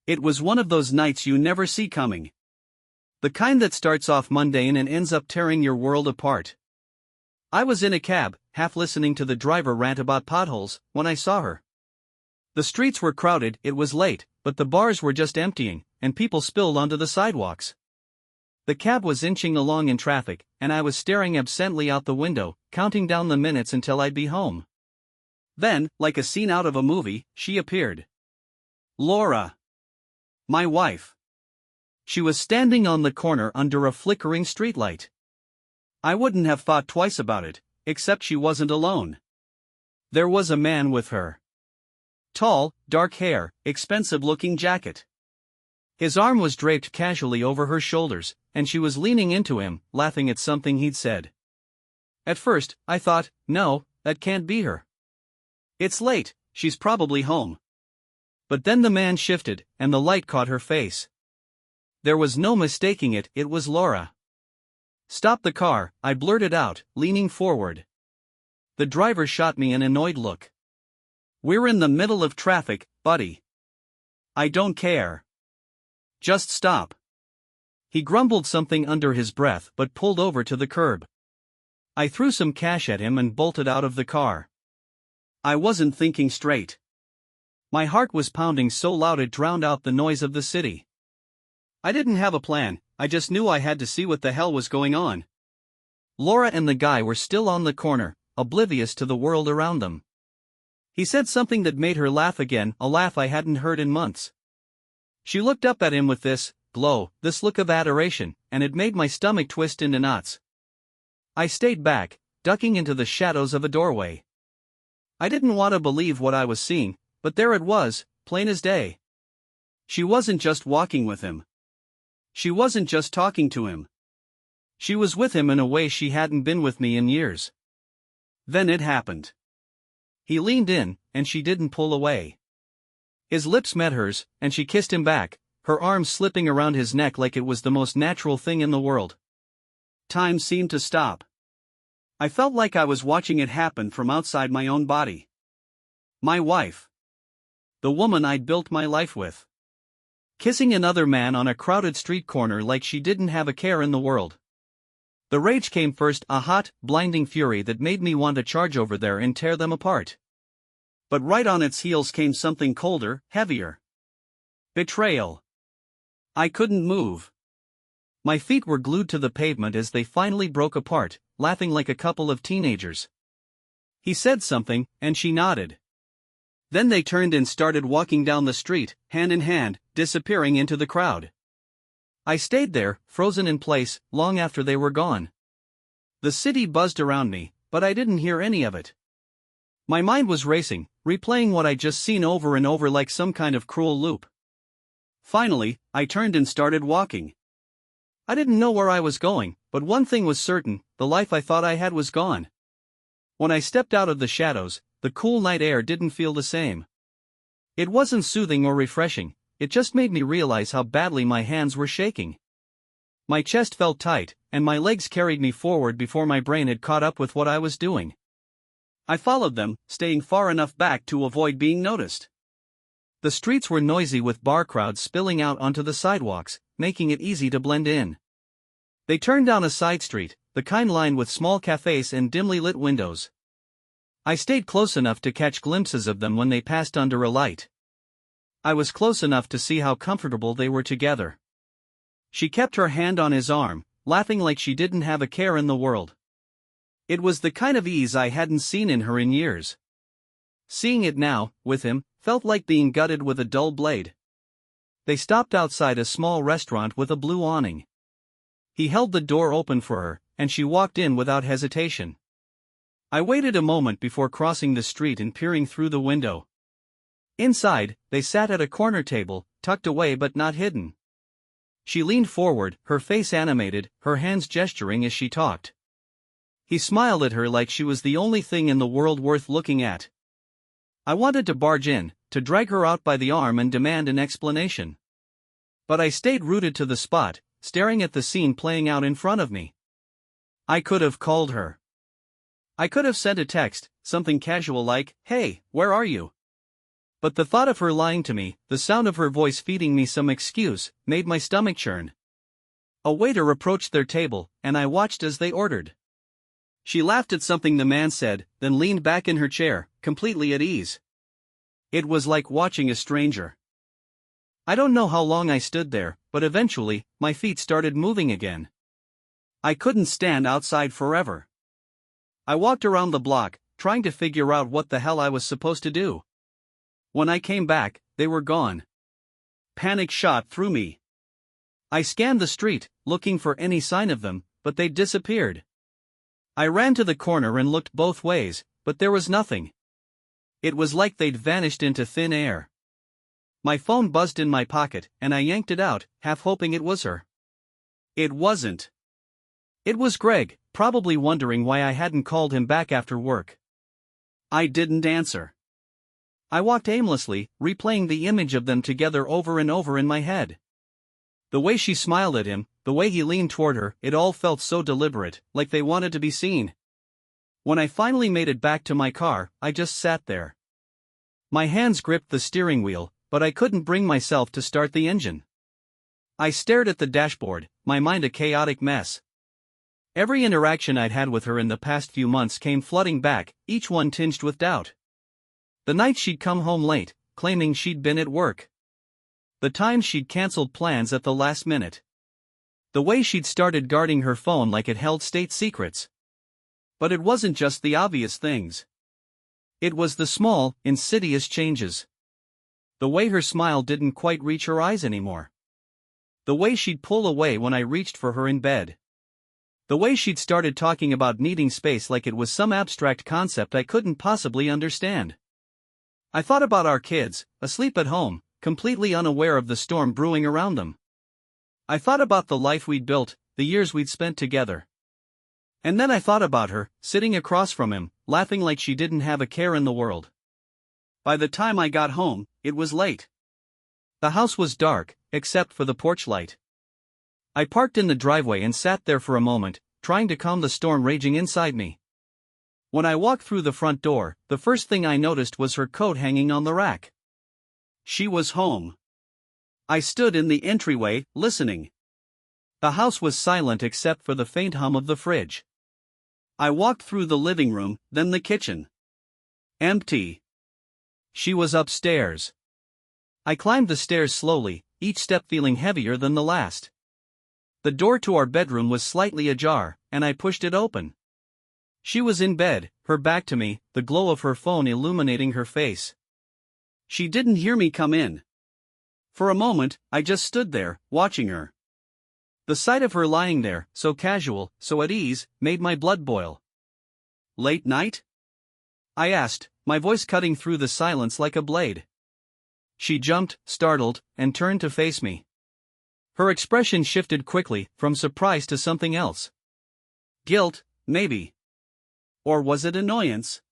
It was one of those nights you never see coming. The kind that starts off mundane and ends up tearing your world apart. I was in a cab, half listening to the driver rant about potholes, when I saw her. The streets were crowded, it was late, but the bars were just emptying, and people spilled onto the sidewalks. The cab was inching along in traffic, and I was staring absently out the window, counting down the minutes until I'd be home. Then, like a scene out of a movie, she appeared. Laura. My wife. She was standing on the corner under a flickering streetlight. I wouldn't have thought twice about it, except she wasn't alone. There was a man with her. Tall, dark hair, expensive-looking jacket. His arm was draped casually over her shoulders, and she was leaning into him, laughing at something he'd said. At first, I thought, no, that can't be her. It's late, she's probably home. But then the man shifted, and the light caught her face. There was no mistaking it, it was Laura. "Stop the car," I blurted out, leaning forward. The driver shot me an annoyed look. "We're in the middle of traffic, buddy." "I don't care. Just stop." He grumbled something under his breath but pulled over to the curb. I threw some cash at him and bolted out of the car. I wasn't thinking straight. My heart was pounding so loud it drowned out the noise of the city. I didn't have a plan, I just knew I had to see what the hell was going on. Laura and the guy were still on the corner, oblivious to the world around them. He said something that made her laugh again, a laugh I hadn't heard in months. She looked up at him with this glow, this look of adoration, and it made my stomach twist into knots. I stayed back, ducking into the shadows of a doorway. I didn't want to believe what I was seeing, but there it was, plain as day. She wasn't just walking with him. She wasn't just talking to him. She was with him in a way she hadn't been with me in years. Then it happened. He leaned in, and she didn't pull away. His lips met hers, and she kissed him back, her arms slipping around his neck like it was the most natural thing in the world. Time seemed to stop. I felt like I was watching it happen from outside my own body. My wife. The woman I'd built my life with. Kissing another man on a crowded street corner like she didn't have a care in the world. The rage came first, a hot, blinding fury that made me want to charge over there and tear them apart. But right on its heels came something colder, heavier. Betrayal. I couldn't move. My feet were glued to the pavement as they finally broke apart, laughing like a couple of teenagers. He said something, and she nodded. Then they turned and started walking down the street, hand in hand, disappearing into the crowd. I stayed there, frozen in place, long after they were gone. The city buzzed around me, but I didn't hear any of it. My mind was racing, replaying what I'd just seen over and over like some kind of cruel loop. Finally, I turned and started walking. I didn't know where I was going, but one thing was certain, the life I thought I had was gone. When I stepped out of the shadows, the cool night air didn't feel the same. It wasn't soothing or refreshing, it just made me realize how badly my hands were shaking. My chest felt tight, and my legs carried me forward before my brain had caught up with what I was doing. I followed them, staying far enough back to avoid being noticed. The streets were noisy with bar crowds spilling out onto the sidewalks, making it easy to blend in. They turned down a side street, the kind lined with small cafes and dimly lit windows. I stayed close enough to catch glimpses of them when they passed under a light. I was close enough to see how comfortable they were together. She kept her hand on his arm, laughing like she didn't have a care in the world. It was the kind of ease I hadn't seen in her in years. Seeing it now, with him, felt like being gutted with a dull blade. They stopped outside a small restaurant with a blue awning. He held the door open for her, and she walked in without hesitation. I waited a moment before crossing the street and peering through the window. Inside, they sat at a corner table, tucked away but not hidden. She leaned forward, her face animated, her hands gesturing as she talked. He smiled at her like she was the only thing in the world worth looking at. I wanted to barge in, to drag her out by the arm and demand an explanation. But I stayed rooted to the spot, staring at the scene playing out in front of me. I could have called her. I could have sent a text, something casual like, "Hey, where are you?" But the thought of her lying to me, the sound of her voice feeding me some excuse, made my stomach churn. A waiter approached their table, and I watched as they ordered. She laughed at something the man said, then leaned back in her chair, completely at ease. It was like watching a stranger. I don't know how long I stood there, but eventually, my feet started moving again. I couldn't stand outside forever. I walked around the block, trying to figure out what the hell I was supposed to do. When I came back, they were gone. Panic shot through me. I scanned the street, looking for any sign of them, but they'd disappeared. I ran to the corner and looked both ways, but there was nothing. It was like they'd vanished into thin air. My phone buzzed in my pocket, and I yanked it out, half hoping it was her. It wasn't. It was Greg, probably wondering why I hadn't called him back after work. I didn't answer. I walked aimlessly, replaying the image of them together over and over in my head. The way she smiled at him, the way he leaned toward her, it all felt so deliberate, like they wanted to be seen. When I finally made it back to my car, I just sat there. My hands gripped the steering wheel, but I couldn't bring myself to start the engine. I stared at the dashboard, my mind a chaotic mess. Every interaction I'd had with her in the past few months came flooding back, each one tinged with doubt. The night she'd come home late, claiming she'd been at work. The times she'd canceled plans at the last minute. The way she'd started guarding her phone like it held state secrets. But it wasn't just the obvious things. It was the small, insidious changes. The way her smile didn't quite reach her eyes anymore. The way she'd pull away when I reached for her in bed. The way she'd started talking about needing space like it was some abstract concept I couldn't possibly understand. I thought about our kids, asleep at home, completely unaware of the storm brewing around them. I thought about the life we'd built, the years we'd spent together. And then I thought about her, sitting across from him, laughing like she didn't have a care in the world. By the time I got home, it was late. The house was dark, except for the porch light. I parked in the driveway and sat there for a moment, trying to calm the storm raging inside me. When I walked through the front door, the first thing I noticed was her coat hanging on the rack. She was home. I stood in the entryway, listening. The house was silent except for the faint hum of the fridge. I walked through the living room, then the kitchen. Empty. She was upstairs. I climbed the stairs slowly, each step feeling heavier than the last. The door to our bedroom was slightly ajar, and I pushed it open. She was in bed, her back to me, the glow of her phone illuminating her face. She didn't hear me come in. For a moment, I just stood there, watching her. The sight of her lying there, so casual, so at ease, made my blood boil. Late night? I asked, my voice cutting through the silence like a blade. She jumped, startled, and turned to face me. Her expression shifted quickly, from surprise to something else. Guilt, maybe. Or was it annoyance?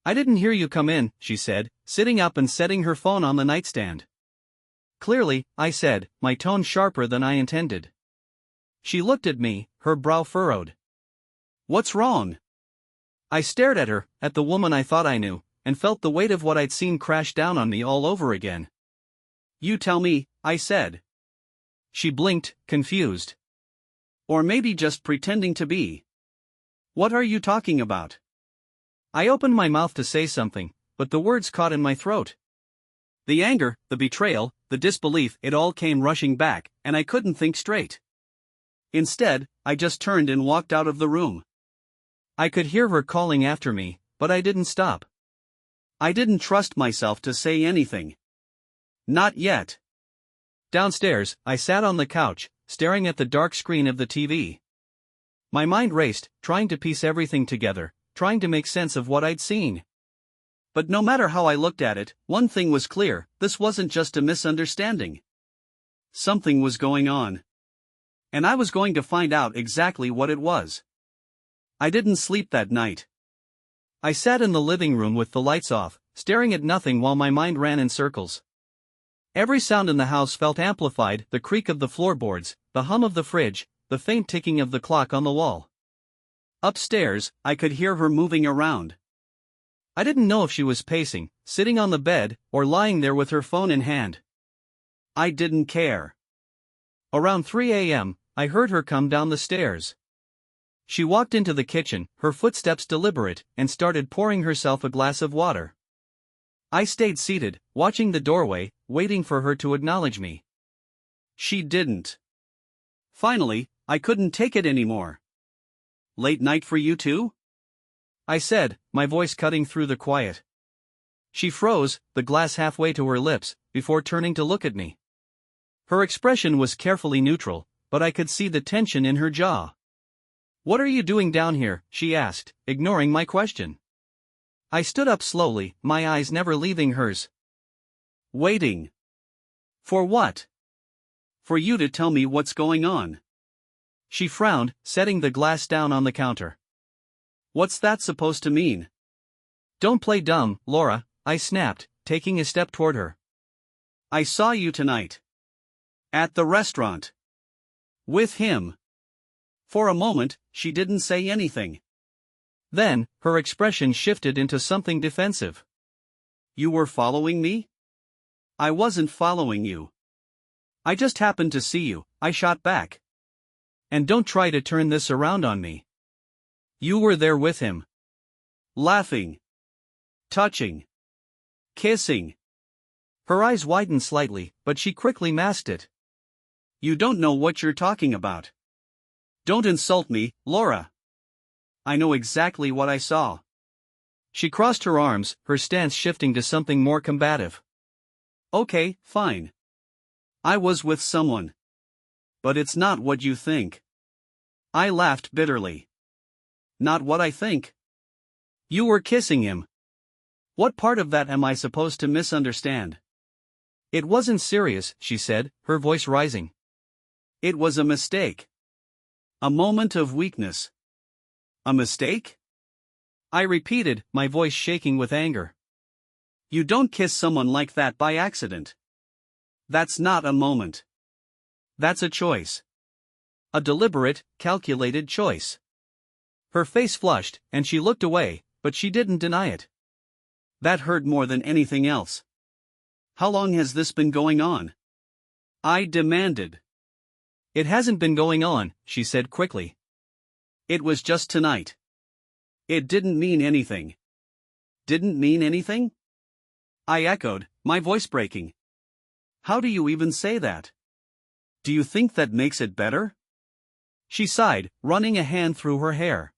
I didn't hear you come in, she said, sitting up and setting her phone on the nightstand. Clearly, I said, my tone sharper than I intended. She looked at me, her brow furrowed. What's wrong? I stared at her, at the woman I thought I knew, and felt the weight of what I'd seen crash down on me all over again. You tell me, I said. She blinked, confused. Or maybe just pretending to be. What are you talking about? I opened my mouth to say something, but the words caught in my throat. The anger, the betrayal, the disbelief, it all came rushing back, and I couldn't think straight. Instead, I just turned and walked out of the room. I could hear her calling after me, but I didn't stop. I didn't trust myself to say anything. Not yet. Downstairs, I sat on the couch, staring at the dark screen of the TV. My mind raced, trying to piece everything together, trying to make sense of what I'd seen. But no matter how I looked at it, one thing was clear, this wasn't just a misunderstanding. Something was going on. And I was going to find out exactly what it was. I didn't sleep that night. I sat in the living room with the lights off, staring at nothing while my mind ran in circles. Every sound in the house felt amplified, the creak of the floorboards, the hum of the fridge, the faint ticking of the clock on the wall. Upstairs, I could hear her moving around. I didn't know if she was pacing, sitting on the bed, or lying there with her phone in hand. I didn't care. Around 3 a.m., I heard her come down the stairs. She walked into the kitchen, her footsteps deliberate, and started pouring herself a glass of water. I stayed seated, watching the doorway, waiting for her to acknowledge me. She didn't. Finally, I couldn't take it anymore. "Late night for you too?" I said, my voice cutting through the quiet. She froze, the glass halfway to her lips, before turning to look at me. Her expression was carefully neutral, but I could see the tension in her jaw. "What are you doing down here?" she asked, ignoring my question. I stood up slowly, my eyes never leaving hers. "Waiting." "For what?" "For you to tell me what's going on." She frowned, setting the glass down on the counter. "What's that supposed to mean?" "Don't play dumb, Laura," I snapped, taking a step toward her. "I saw you tonight. At the restaurant. With him." For a moment, she didn't say anything. Then, her expression shifted into something defensive. "You were following me?" "I wasn't following you. I just happened to see you," I shot back. "And don't try to turn this around on me. You were there with him. Laughing. Touching. Kissing." Her eyes widened slightly, but she quickly masked it. "You don't know what you're talking about. Don't insult me, Laura. I know exactly what I saw." She crossed her arms, her stance shifting to something more combative. "Okay, fine. I was with someone. But it's not what you think." I laughed bitterly. "Not what I think?" "You were kissing him. What part of that am I supposed to misunderstand?" "It wasn't serious," she said, her voice rising. "It was a mistake. A moment of weakness." "A mistake?" I repeated, my voice shaking with anger. "You don't kiss someone like that by accident. That's not a moment. That's a choice. A deliberate, calculated choice." Her face flushed, and she looked away, but she didn't deny it. That hurt more than anything else. "How long has this been going on?" I demanded. "It hasn't been going on," she said quickly. "It was just tonight." "It didn't mean anything." "Didn't mean anything?" I echoed, my voice breaking. "How do you even say that? Do you think that makes it better?" She sighed, running a hand through her hair.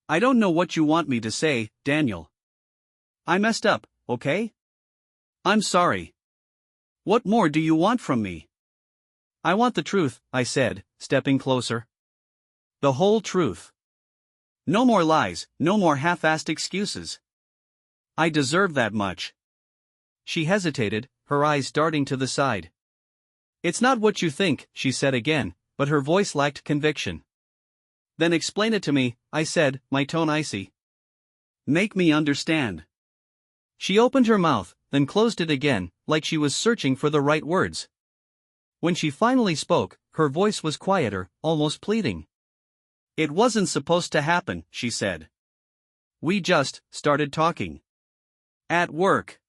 "I don't know what you want me to say, Daniel. I messed up, okay? I'm sorry. What more do you want from me?" "I want the truth," I said, stepping closer. "The whole truth. No more lies, no more half-assed excuses. I deserve that much." She hesitated, her eyes darting to the side. "It's not what you think," she said again, but her voice lacked conviction. "Then explain it to me," I said, my tone icy. "Make me understand." She opened her mouth, then closed it again, like she was searching for the right words. When she finally spoke, her voice was quieter, almost pleading. "It wasn't supposed to happen," she said. "We just started talking. At work.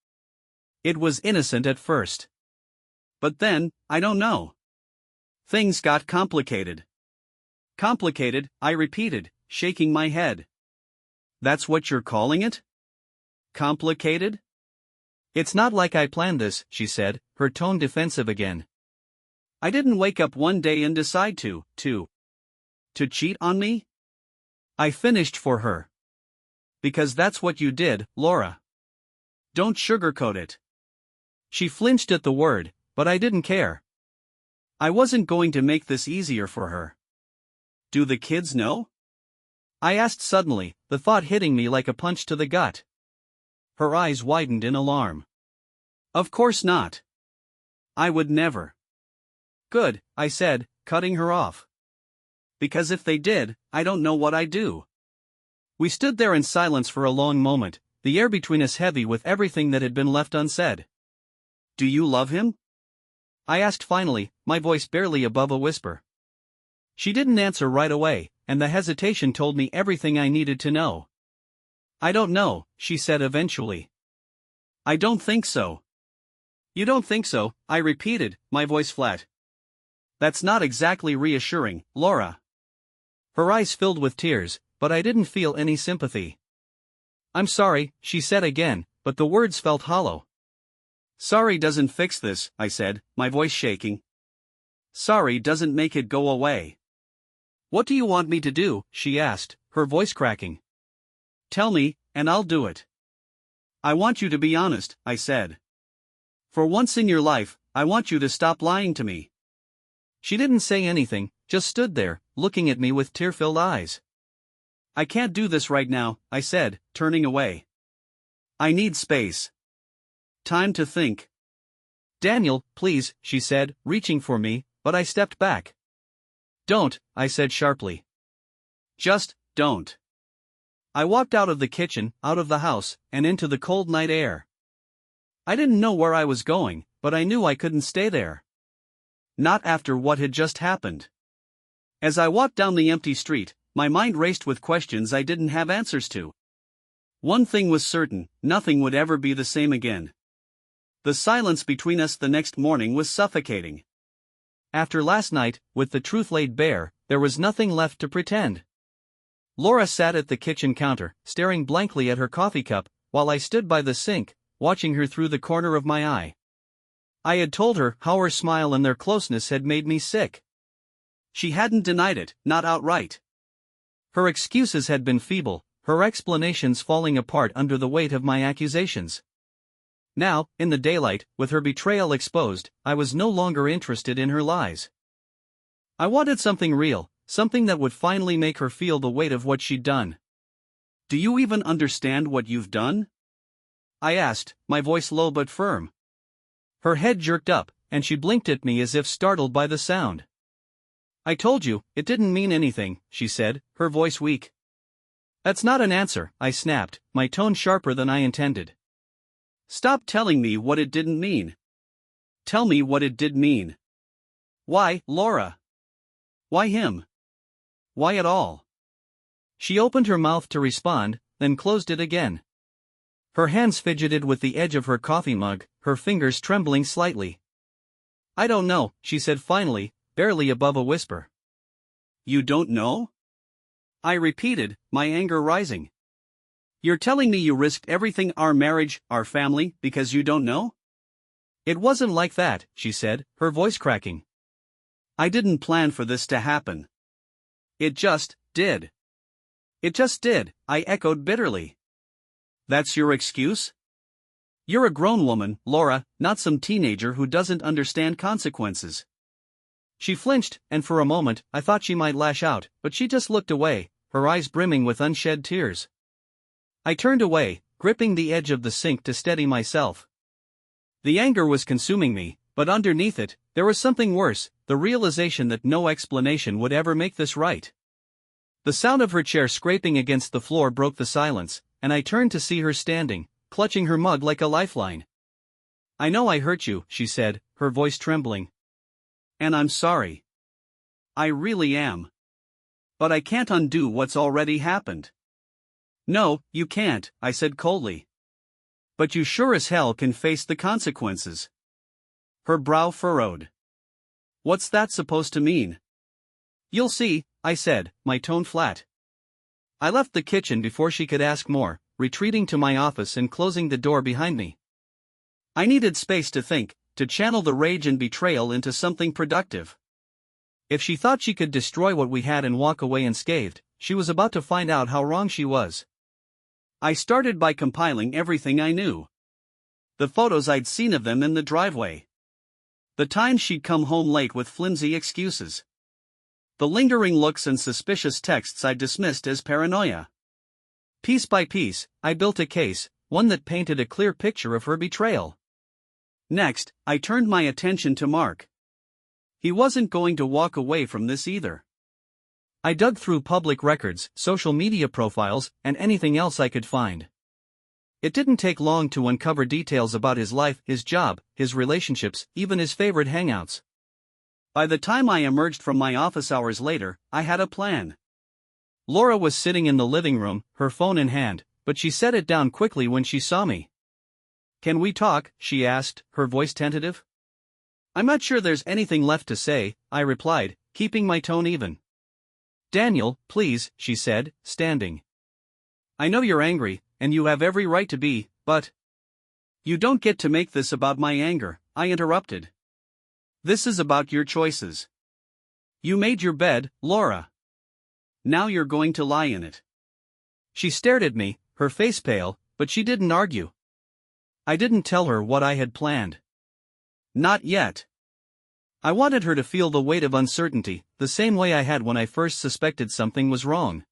It was innocent at first. But then, I don't know. Things got complicated." "Complicated," I repeated, shaking my head. "That's what you're calling it? Complicated?" "It's not like I planned this," she said, her tone defensive again. "I didn't wake up one day and decide to cheat on me?" I finished for her. "Because that's what you did, Laura. Don't sugarcoat it." She flinched at the word, but I didn't care. I wasn't going to make this easier for her. "Do the kids know?" I asked suddenly, the thought hitting me like a punch to the gut. Her eyes widened in alarm. "Of course not. I would never." "Good," I said, cutting her off. "Because if they did, I don't know what I'd do." We stood there in silence for a long moment, the air between us heavy with everything that had been left unsaid. "Do you love him?" I asked finally, my voice barely above a whisper. She didn't answer right away, and the hesitation told me everything I needed to know. I don't know, she said eventually. I don't think so. You don't think so, I repeated, my voice flat. That's not exactly reassuring, Laura. Her eyes filled with tears, but I didn't feel any sympathy. I'm sorry, she said again, but the words felt hollow. Sorry doesn't fix this, I said, my voice shaking. Sorry doesn't make it go away. What do you want me to do? She asked, her voice cracking. Tell me, and I'll do it. I want you to be honest, I said. For once in your life, I want you to stop lying to me. She didn't say anything, just stood there, looking at me with tear-filled eyes. I can't do this right now, I said, turning away. I need space. Time to think. Daniel, please, she said, reaching for me, but I stepped back. Don't, I said sharply. Just, don't. I walked out of the kitchen, out of the house, and into the cold night air. I didn't know where I was going, but I knew I couldn't stay there. Not after what had just happened. As I walked down the empty street, my mind raced with questions I didn't have answers to. One thing was certain, nothing would ever be the same again. The silence between us the next morning was suffocating. After last night, with the truth laid bare, there was nothing left to pretend. Laura sat at the kitchen counter, staring blankly at her coffee cup, while I stood by the sink, watching her through the corner of my eye. I had told her how her smile and their closeness had made me sick. She hadn't denied it, not outright. Her excuses had been feeble, her explanations falling apart under the weight of my accusations. Now, in the daylight, with her betrayal exposed, I was no longer interested in her lies. I wanted something real, something that would finally make her feel the weight of what she'd done. Do you even understand what you've done? I asked, my voice low but firm. Her head jerked up, and she blinked at me as if startled by the sound. I told you, it didn't mean anything, she said, her voice weak. That's not an answer, I snapped, my tone sharper than I intended. Stop telling me what it didn't mean. Tell me what it did mean. Why, Laura? Why him? Why at all? She opened her mouth to respond, then closed it again. Her hands fidgeted with the edge of her coffee mug, her fingers trembling slightly. I don't know, she said finally, barely above a whisper. You don't know? I repeated, my anger rising. You're telling me you risked everything, our marriage, our family, because you don't know? It wasn't like that, she said, her voice cracking. I didn't plan for this to happen. It just did. It just did, I echoed bitterly. That's your excuse? You're a grown woman, Laura, not some teenager who doesn't understand consequences. She flinched, and for a moment, I thought she might lash out, but she just looked away, her eyes brimming with unshed tears. I turned away, gripping the edge of the sink to steady myself. The anger was consuming me, but underneath it, there was something worse, the realization that no explanation would ever make this right. The sound of her chair scraping against the floor broke the silence, and I turned to see her standing, clutching her mug like a lifeline. I know I hurt you, she said, her voice trembling. And I'm sorry. I really am. But I can't undo what's already happened. No, you can't, I said coldly. But you sure as hell can face the consequences. Her brow furrowed. What's that supposed to mean? You'll see, I said, my tone flat. I left the kitchen before she could ask more, retreating to my office and closing the door behind me. I needed space to think, to channel the rage and betrayal into something productive. If she thought she could destroy what we had and walk away unscathed, she was about to find out how wrong she was. I started by compiling everything I knew. The photos I'd seen of them in the driveway. The times she'd come home late with flimsy excuses. The lingering looks and suspicious texts I dismissed as paranoia. Piece by piece, I built a case, one that painted a clear picture of her betrayal. Next, I turned my attention to Mark. He wasn't going to walk away from this either. I dug through public records, social media profiles, and anything else I could find. It didn't take long to uncover details about his life, his job, his relationships, even his favorite hangouts. By the time I emerged from my office hours later, I had a plan. Laura was sitting in the living room, her phone in hand, but she set it down quickly when she saw me. "Can we talk?" she asked, her voice tentative. "I'm not sure there's anything left to say," I replied, keeping my tone even. "Daniel, please," she said, standing. "I know you're angry, and you have every right to be, but—" "You don't get to make this about my anger," I interrupted. "This is about your choices. You made your bed, Laura. Now you're going to lie in it." She stared at me, her face pale, but she didn't argue. I didn't tell her what I had planned. Not yet. I wanted her to feel the weight of uncertainty, the same way I had when I first suspected something was wrong.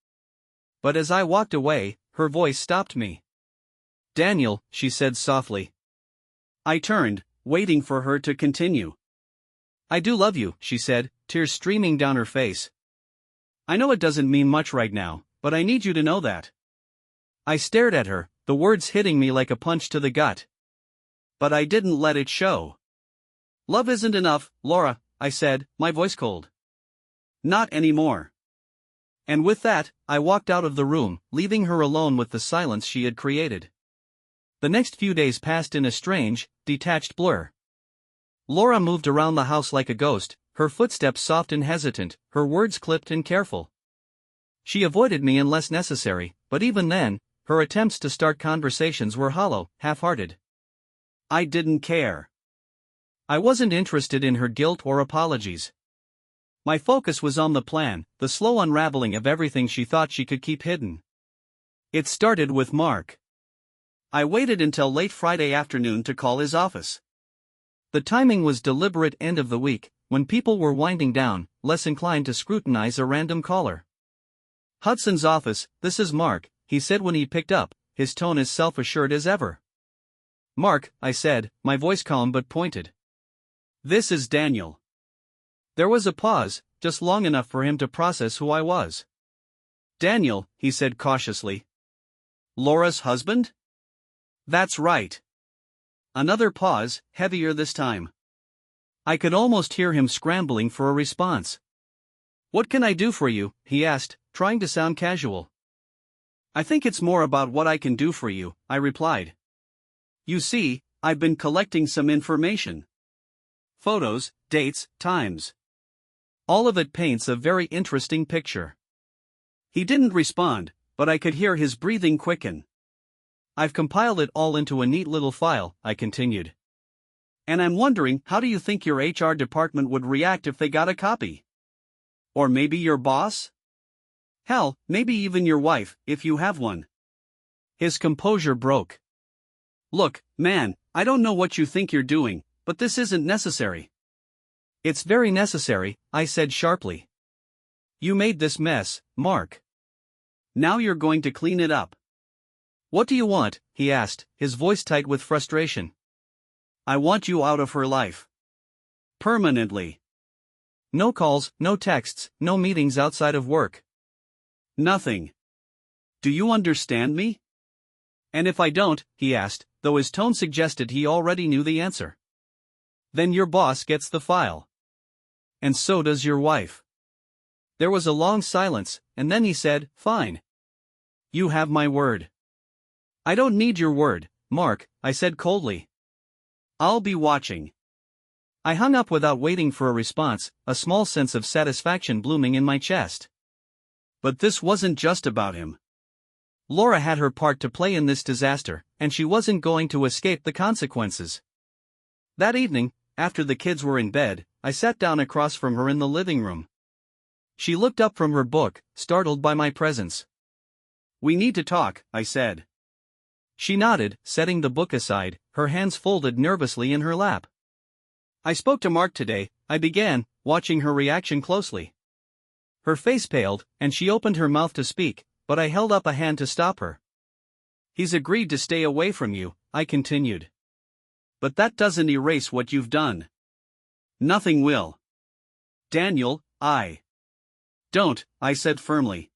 But as I walked away, her voice stopped me. "Daniel," she said softly. I turned, waiting for her to continue. "I do love you," she said, tears streaming down her face. "I know it doesn't mean much right now, but I need you to know that." I stared at her, the words hitting me like a punch to the gut. But I didn't let it show. "Love isn't enough, Laura," I said, my voice cold. "Not anymore." And with that, I walked out of the room, leaving her alone with the silence she had created. The next few days passed in a strange, detached blur. Laura moved around the house like a ghost, her footsteps soft and hesitant, her words clipped and careful. She avoided me unless necessary, but even then, her attempts to start conversations were hollow, half-hearted. I didn't care. I wasn't interested in her guilt or apologies. My focus was on the plan, the slow unraveling of everything she thought she could keep hidden. It started with Mark. I waited until late Friday afternoon to call his office. The timing was deliberate, end of the week, when people were winding down, less inclined to scrutinize a random caller. "Hudson's office, this is Mark," he said when he picked up, his tone as self-assured as ever. "Mark," I said, my voice calm but pointed. "This is Daniel." There was a pause, just long enough for him to process who I was. "Daniel," he said cautiously. "Laura's husband?" "That's right." Another pause, heavier this time. I could almost hear him scrambling for a response. "What can I do for you?" he asked, trying to sound casual. "I think it's more about what I can do for you," I replied. "You see, I've been collecting some information. Photos, dates, times. All of it paints a very interesting picture." He didn't respond, but I could hear his breathing quicken. "I've compiled it all into a neat little file," I continued. "And I'm wondering, how do you think your HR department would react if they got a copy? Or maybe your boss? Hell, maybe even your wife, if you have one." His composure broke. "Look, man, I don't know what you think you're doing, but this isn't necessary." "It's very necessary," I said sharply. "You made this mess, Mark. Now you're going to clean it up." "What do you want?" he asked, his voice tight with frustration. "I want you out of her life. Permanently. No calls, no texts, no meetings outside of work. Nothing. Do you understand me?" "And if I don't," he asked, though his tone suggested he already knew the answer. "Then your boss gets the file. And so does your wife." There was a long silence, and then he said, "Fine. You have my word." "I don't need your word, Mark," I said coldly. "I'll be watching." I hung up without waiting for a response, a small sense of satisfaction blooming in my chest. But this wasn't just about him. Laura had her part to play in this disaster, and she wasn't going to escape the consequences. That evening, after the kids were in bed, I sat down across from her in the living room. She looked up from her book, startled by my presence. "We need to talk," I said. She nodded, setting the book aside, her hands folded nervously in her lap. "I spoke to Mark today," I began, watching her reaction closely. Her face paled, and she opened her mouth to speak, but I held up a hand to stop her. "He's agreed to stay away from you," I continued. "But that doesn't erase what you've done. Nothing will. Daniel, Don't," I said firmly.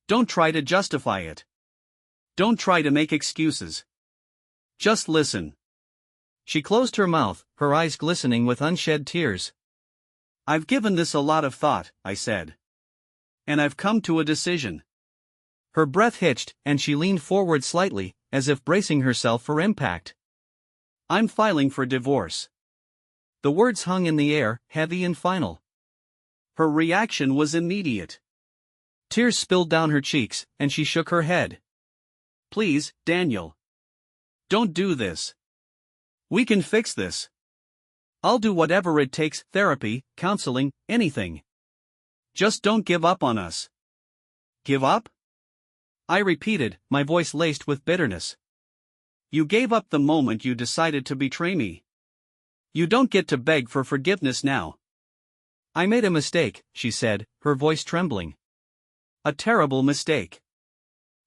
"Don't try to justify it. Don't try to make excuses. Just listen." She closed her mouth, her eyes glistening with unshed tears. "I've given this a lot of thought," I said. "And I've come to a decision. Her breath hitched, and she leaned forward slightly, as if bracing herself for impact. I'm filing for divorce. The words hung in the air, heavy and final. Her reaction was immediate. Tears spilled down her cheeks, and she shook her head. Please, Daniel. Don't do this. We can fix this. I'll do whatever it takes, therapy, counseling, anything. Just don't give up on us. Give up? I repeated, my voice laced with bitterness. You gave up the moment you decided to betray me. You don't get to beg for forgiveness now. I made a mistake, she said, her voice trembling. A terrible mistake.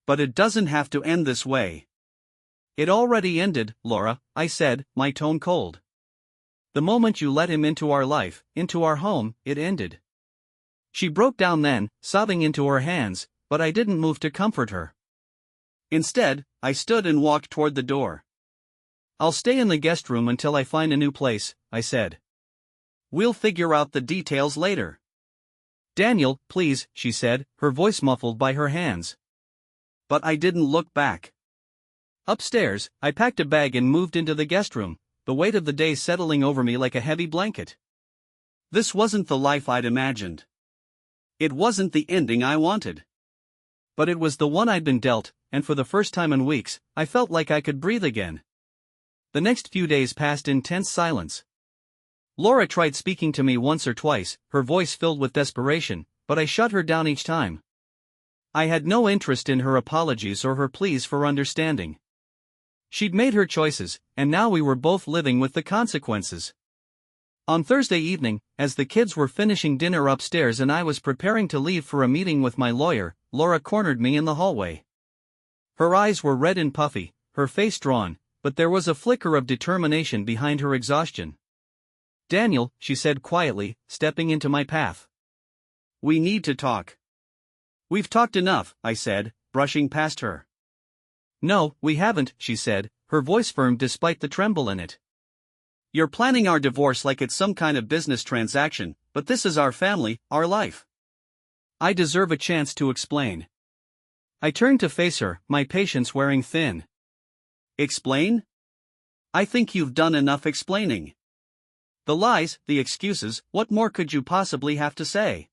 But it doesn't have to end this way. It already ended, Laura, I said, my tone cold. The moment you let him into our life, into our home, it ended. She broke down then, sobbing into her hands, but I didn't move to comfort her. Instead, I stood and walked toward the door. I'll stay in the guest room until I find a new place, I said. We'll figure out the details later. Daniel, please, she said, her voice muffled by her hands. But I didn't look back. Upstairs, I packed a bag and moved into the guest room, the weight of the day settling over me like a heavy blanket. This wasn't the life I'd imagined. It wasn't the ending I wanted. But it was the one I'd been dealt, and for the first time in weeks, I felt like I could breathe again. The next few days passed in tense silence. Laura tried speaking to me once or twice, her voice filled with desperation, but I shut her down each time. I had no interest in her apologies or her pleas for understanding. She'd made her choices, and now we were both living with the consequences. On Thursday evening, as the kids were finishing dinner upstairs and I was preparing to leave for a meeting with my lawyer, Laura cornered me in the hallway. Her eyes were red and puffy, her face drawn, but there was a flicker of determination behind her exhaustion. Daniel, she said quietly, stepping into my path. We need to talk. We've talked enough, I said, brushing past her. No, we haven't, she said, her voice firm despite the tremble in it. You're planning our divorce like it's some kind of business transaction, but this is our family, our life. I deserve a chance to explain. I turned to face her, my patience wearing thin. Explain? I think you've done enough explaining. The lies, the excuses, what more could you possibly have to say?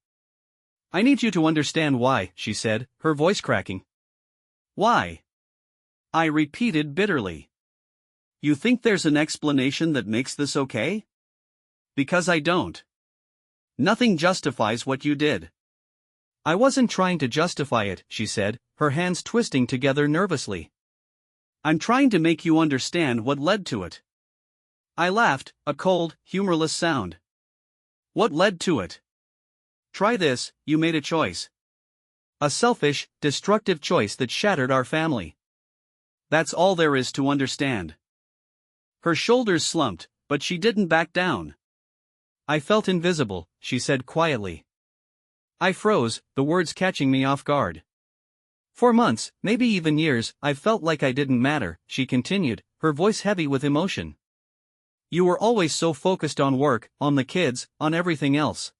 I need you to understand why, she said, her voice cracking. Why? I repeated bitterly. You think there's an explanation that makes this okay? Because I don't. Nothing justifies what you did. I wasn't trying to justify it, she said, her hands twisting together nervously. I'm trying to make you understand what led to it. I laughed, a cold, humorless sound. What led to it? Try this, you made a choice. A selfish, destructive choice that shattered our family. That's all there is to understand. Her shoulders slumped, but she didn't back down. I felt invisible, she said quietly. I froze, the words catching me off guard. For months, maybe even years, I felt like I didn't matter, she continued, her voice heavy with emotion. You were always so focused on work, on the kids, on everything else.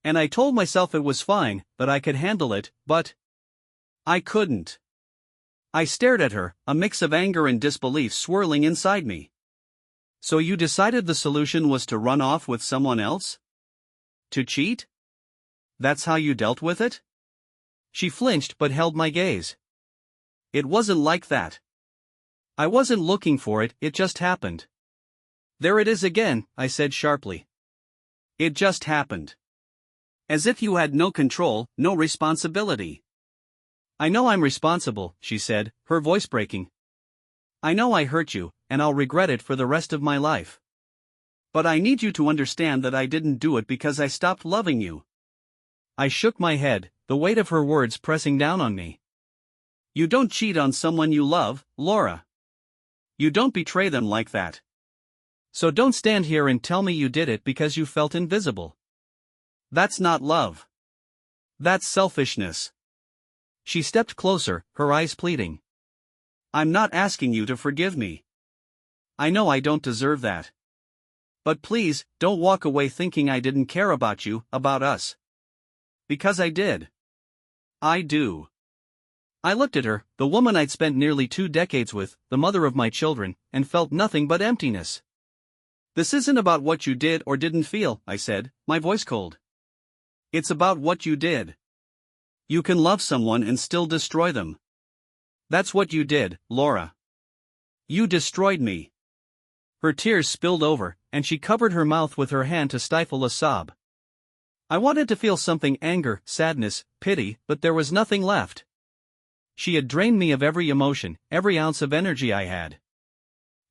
And I told myself it was fine, that I could handle it, but I couldn't. I stared at her, a mix of anger and disbelief swirling inside me. So you decided the solution was to run off with someone else? To cheat? That's how you dealt with it? She flinched but held my gaze. It wasn't like that. I wasn't looking for it, it just happened. There it is again, I said sharply. It just happened. As if you had no control, no responsibility. I know I'm responsible, she said, her voice breaking. I know I hurt you, and I'll regret it for the rest of my life. But I need you to understand that I didn't do it because I stopped loving you. I shook my head, the weight of her words pressing down on me. You don't cheat on someone you love, Laura. You don't betray them like that. So don't stand here and tell me you did it because you felt invisible. That's not love. That's selfishness. She stepped closer, her eyes pleading. I'm not asking you to forgive me. I know I don't deserve that. But please, don't walk away thinking I didn't care about you, about us. Because I did. I do. I looked at her, the woman I'd spent nearly 2 decades with, the mother of my children, and felt nothing but emptiness. This isn't about what you did or didn't feel, I said, my voice cold. It's about what you did. You can love someone and still destroy them. That's what you did, Laura. You destroyed me. Her tears spilled over, and she covered her mouth with her hand to stifle a sob. I wanted to feel something: anger, sadness, pity, but there was nothing left. She had drained me of every emotion, every ounce of energy I had.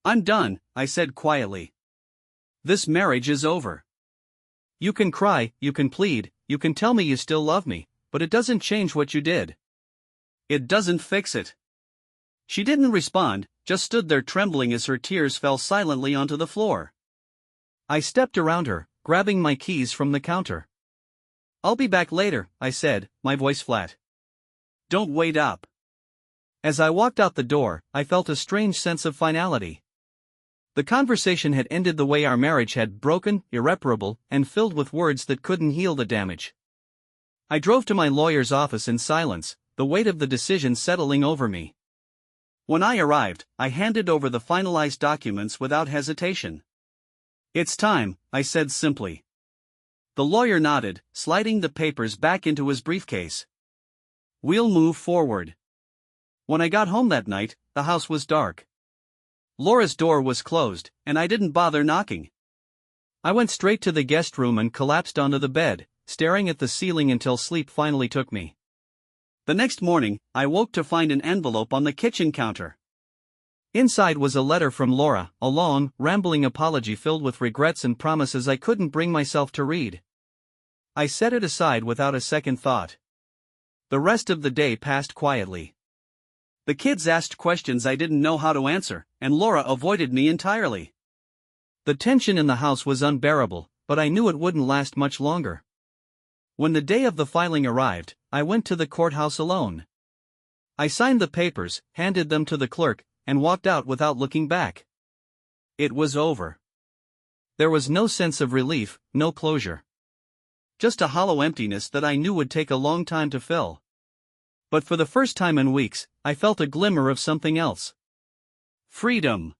I'm done, I said quietly. This marriage is over. You can cry, you can plead, you can tell me you still love me, but it doesn't change what you did. It doesn't fix it. She didn't respond, just stood there trembling as her tears fell silently onto the floor. I stepped around her, grabbing my keys from the counter. I'll be back later, I said, my voice flat. Don't wait up. As I walked out the door, I felt a strange sense of finality. The conversation had ended the way our marriage had: broken, irreparable, and filled with words that couldn't heal the damage. I drove to my lawyer's office in silence, the weight of the decision settling over me. When I arrived, I handed over the finalized documents without hesitation. It's time, I said simply. The lawyer nodded, sliding the papers back into his briefcase. We'll move forward. When I got home that night, the house was dark. Laura's door was closed, and I didn't bother knocking. I went straight to the guest room and collapsed onto the bed, staring at the ceiling until sleep finally took me. The next morning, I woke to find an envelope on the kitchen counter. Inside was a letter from Laura, a long, rambling apology filled with regrets and promises I couldn't bring myself to read. I set it aside without a second thought. The rest of the day passed quietly. The kids asked questions I didn't know how to answer, and Laura avoided me entirely. The tension in the house was unbearable, but I knew it wouldn't last much longer. When the day of the filing arrived, I went to the courthouse alone. I signed the papers, handed them to the clerk, and walked out without looking back. It was over. There was no sense of relief, no closure. Just a hollow emptiness that I knew would take a long time to fill. But for the first time in weeks, I felt a glimmer of something else. Freedom.